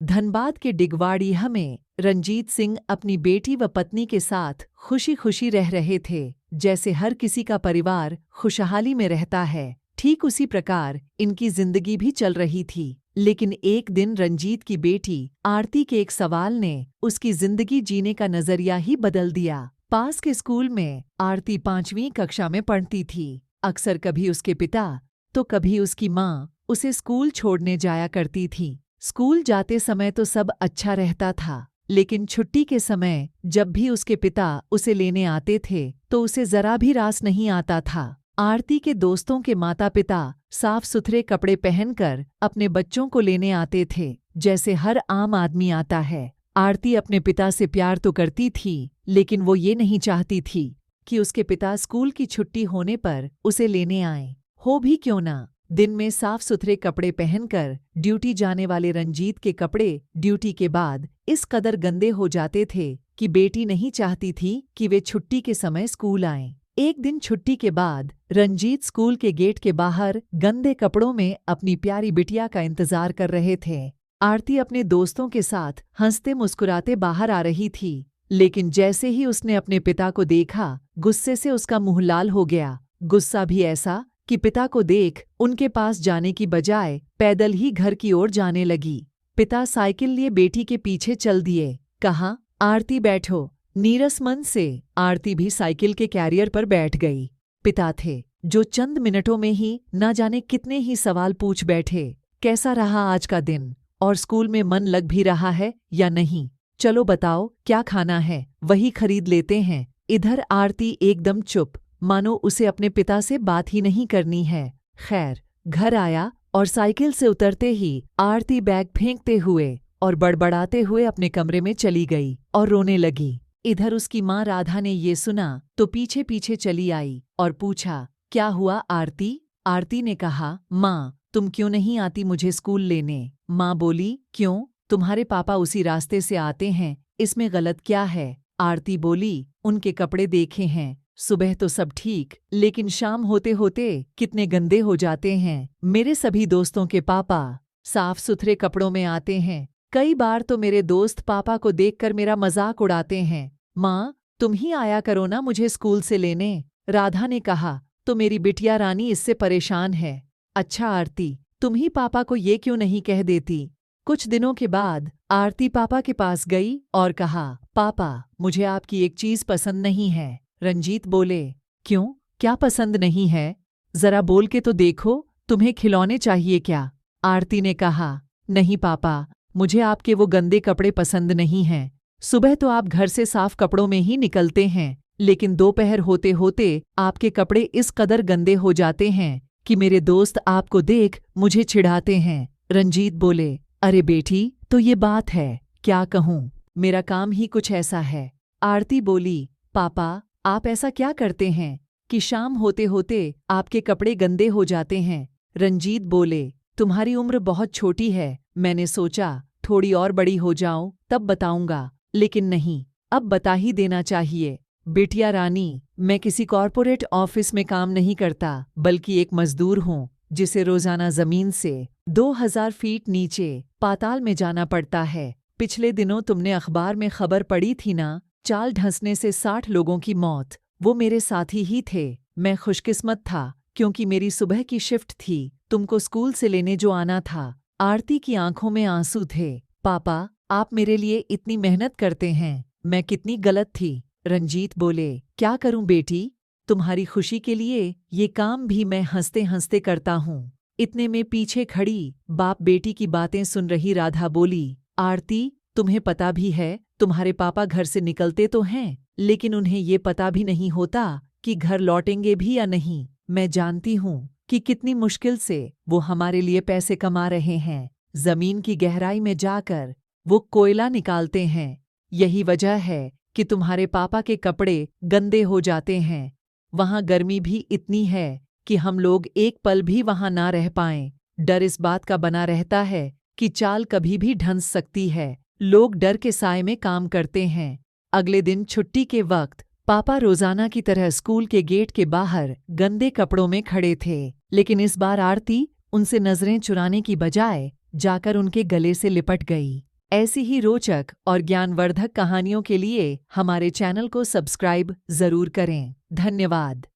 धनबाद के डिगवाड़िया में रंजीत सिंह अपनी बेटी व पत्नी के साथ खुशी खुशी रह रहे थे। जैसे हर किसी का परिवार खुशहाली में रहता है, ठीक उसी प्रकार इनकी जिंदगी भी चल रही थी। लेकिन एक दिन रंजीत की बेटी आरती के एक सवाल ने उसकी जिंदगी जीने का नजरिया ही बदल दिया। पास के स्कूल में आरती 5वीं कक्षा में पढ़ती थी। अक्सर कभी उसके पिता तो कभी उसकी माँ उसे स्कूल छोड़ने जाया करती थी। स्कूल जाते समय तो सब अच्छा रहता था, लेकिन छुट्टी के समय जब भी उसके पिता उसे लेने आते थे तो उसे जरा भी रास नहीं आता था। आरती के दोस्तों के माता पिता साफ सुथरे कपड़े पहनकर अपने बच्चों को लेने आते थे, जैसे हर आम आदमी आता है। आरती अपने पिता से प्यार तो करती थी, लेकिन वो ये नहीं चाहती थी कि उसके पिता स्कूल की छुट्टी होने पर उसे लेने आएं। हो भी क्यों ना, दिन में साफ सुथरे कपड़े पहनकर ड्यूटी जाने वाले रंजीत के कपड़े ड्यूटी के बाद इस कदर गंदे हो जाते थे कि बेटी नहीं चाहती थी कि वे छुट्टी के समय स्कूल आएं। एक दिन छुट्टी के बाद रंजीत स्कूल के गेट के बाहर गंदे कपड़ों में अपनी प्यारी बिटिया का इंतजार कर रहे थे। आरती अपने दोस्तों के साथ हंसते मुस्कुराते बाहर आ रही थी, लेकिन जैसे ही उसने अपने पिता को देखा, गुस्से से उसका मुंह लाल हो गया। गुस्सा भी ऐसा कि पिता को देख उनके पास जाने की बजाय पैदल ही घर की ओर जाने लगी। पिता साइकिल लिए बेटी के पीछे चल दिए। कहा, आरती बैठो। नीरस मन से आरती भी साइकिल के कैरियर पर बैठ गई। पिता थे जो चंद मिनटों में ही न जाने कितने ही सवाल पूछ बैठे। कैसा रहा आज का दिन, और स्कूल में मन लग भी रहा है या नहीं? चलो बताओ, क्या खाना है, वही खरीद लेते हैं। इधर आरती एकदम चुप, मानो उसे अपने पिता से बात ही नहीं करनी है। खैर, घर आया और साइकिल से उतरते ही आरती बैग फेंकते हुए और बड़बड़ाते हुए अपने कमरे में चली गई और रोने लगी। इधर उसकी माँ राधा ने ये सुना तो पीछे पीछे चली आई और पूछा, क्या हुआ आरती? आरती ने कहा, माँ, तुम क्यों नहीं आती मुझे स्कूल लेने? माँ बोली, क्यों? तुम्हारे पापा उसी रास्ते से आते हैं, इसमें गलत क्या है? आरती बोली, उनके कपड़े देखे हैं, सुबह तो सब ठीक, लेकिन शाम होते होते कितने गंदे हो जाते हैं। मेरे सभी दोस्तों के पापा साफ सुथरे कपड़ों में आते हैं। कई बार तो मेरे दोस्त पापा को देखकर मेरा मजाक उड़ाते हैं। माँ, तुम ही आया करो ना मुझे स्कूल से लेने। राधा ने कहा, तो मेरी बिटिया रानी इससे परेशान है। अच्छा आरती, तुम ही पापा को ये क्यों नहीं कह देती? कुछ दिनों के बाद आरती पापा के पास गई और कहा, पापा, मुझे आपकी एक चीज पसंद नहीं है। रंजीत बोले, क्यों, क्या पसंद नहीं है? जरा बोल के तो देखो, तुम्हें खिलौने चाहिए क्या? आरती ने कहा, नहीं पापा, मुझे आपके वो गंदे कपड़े पसंद नहीं हैं। सुबह तो आप घर से साफ कपड़ों में ही निकलते हैं, लेकिन दोपहर होते होते आपके कपड़े इस कदर गंदे हो जाते हैं कि मेरे दोस्त आपको देख मुझे चिढ़ाते हैं। रंजीत बोले, अरे बेटी, तो ये बात है, क्या कहूँ, मेरा काम ही कुछ ऐसा है। आरती बोली, पापा, आप ऐसा क्या करते हैं कि शाम होते होते आपके कपड़े गंदे हो जाते हैं? रंजीत बोले, तुम्हारी उम्र बहुत छोटी है, मैंने सोचा थोड़ी और बड़ी हो जाऊं तब बताऊंगा, लेकिन नहीं, अब बता ही देना चाहिए। बिटिया रानी, मैं किसी कॉर्पोरेट ऑफिस में काम नहीं करता, बल्कि एक मजदूर हूँ जिसे रोजाना जमीन से 2000 फीट नीचे पाताल में जाना पड़ता है। पिछले दिनों तुमने अखबार में खबर पड़ी थी ना, चाल ढंसने से 60 लोगों की मौत। वो मेरे साथी ही थे। मैं खुशकिस्मत था क्योंकि मेरी सुबह की शिफ्ट थी, तुमको स्कूल से लेने जो आना था। आरती की आंखों में आंसू थे। पापा, आप मेरे लिए इतनी मेहनत करते हैं, मैं कितनी गलत थी? रंजीत बोले, क्या करूं बेटी, तुम्हारी खुशी के लिए ये काम भी मैं हंसते हंसते करता हूँ। इतने में पीछे खड़ी बाप बेटी की बातें सुन रही राधा बोली, आरती, तुम्हें पता भी है तुम्हारे पापा घर से निकलते तो हैं, लेकिन उन्हें ये पता भी नहीं होता कि घर लौटेंगे भी या नहीं। मैं जानती हूँ कि कितनी मुश्किल से वो हमारे लिए पैसे कमा रहे हैं। जमीन की गहराई में जाकर वो कोयला निकालते हैं। यही वजह है कि तुम्हारे पापा के कपड़े गंदे हो जाते हैं। वहाँ गर्मी भी इतनी है कि हम लोग एक पल भी वहाँ ना रह पाएं। डर इस बात का बना रहता है कि चाल कभी भी ढंस सकती है। लोग डर के साए में काम करते हैं। अगले दिन छुट्टी के वक्त पापा रोजाना की तरह स्कूल के गेट के बाहर गंदे कपड़ों में खड़े थे, लेकिन इस बार आरती उनसे नजरें चुराने की बजाय जाकर उनके गले से लिपट गई। ऐसी ही रोचक और ज्ञानवर्धक कहानियों के लिए हमारे चैनल को सब्सक्राइब जरूर करें। धन्यवाद।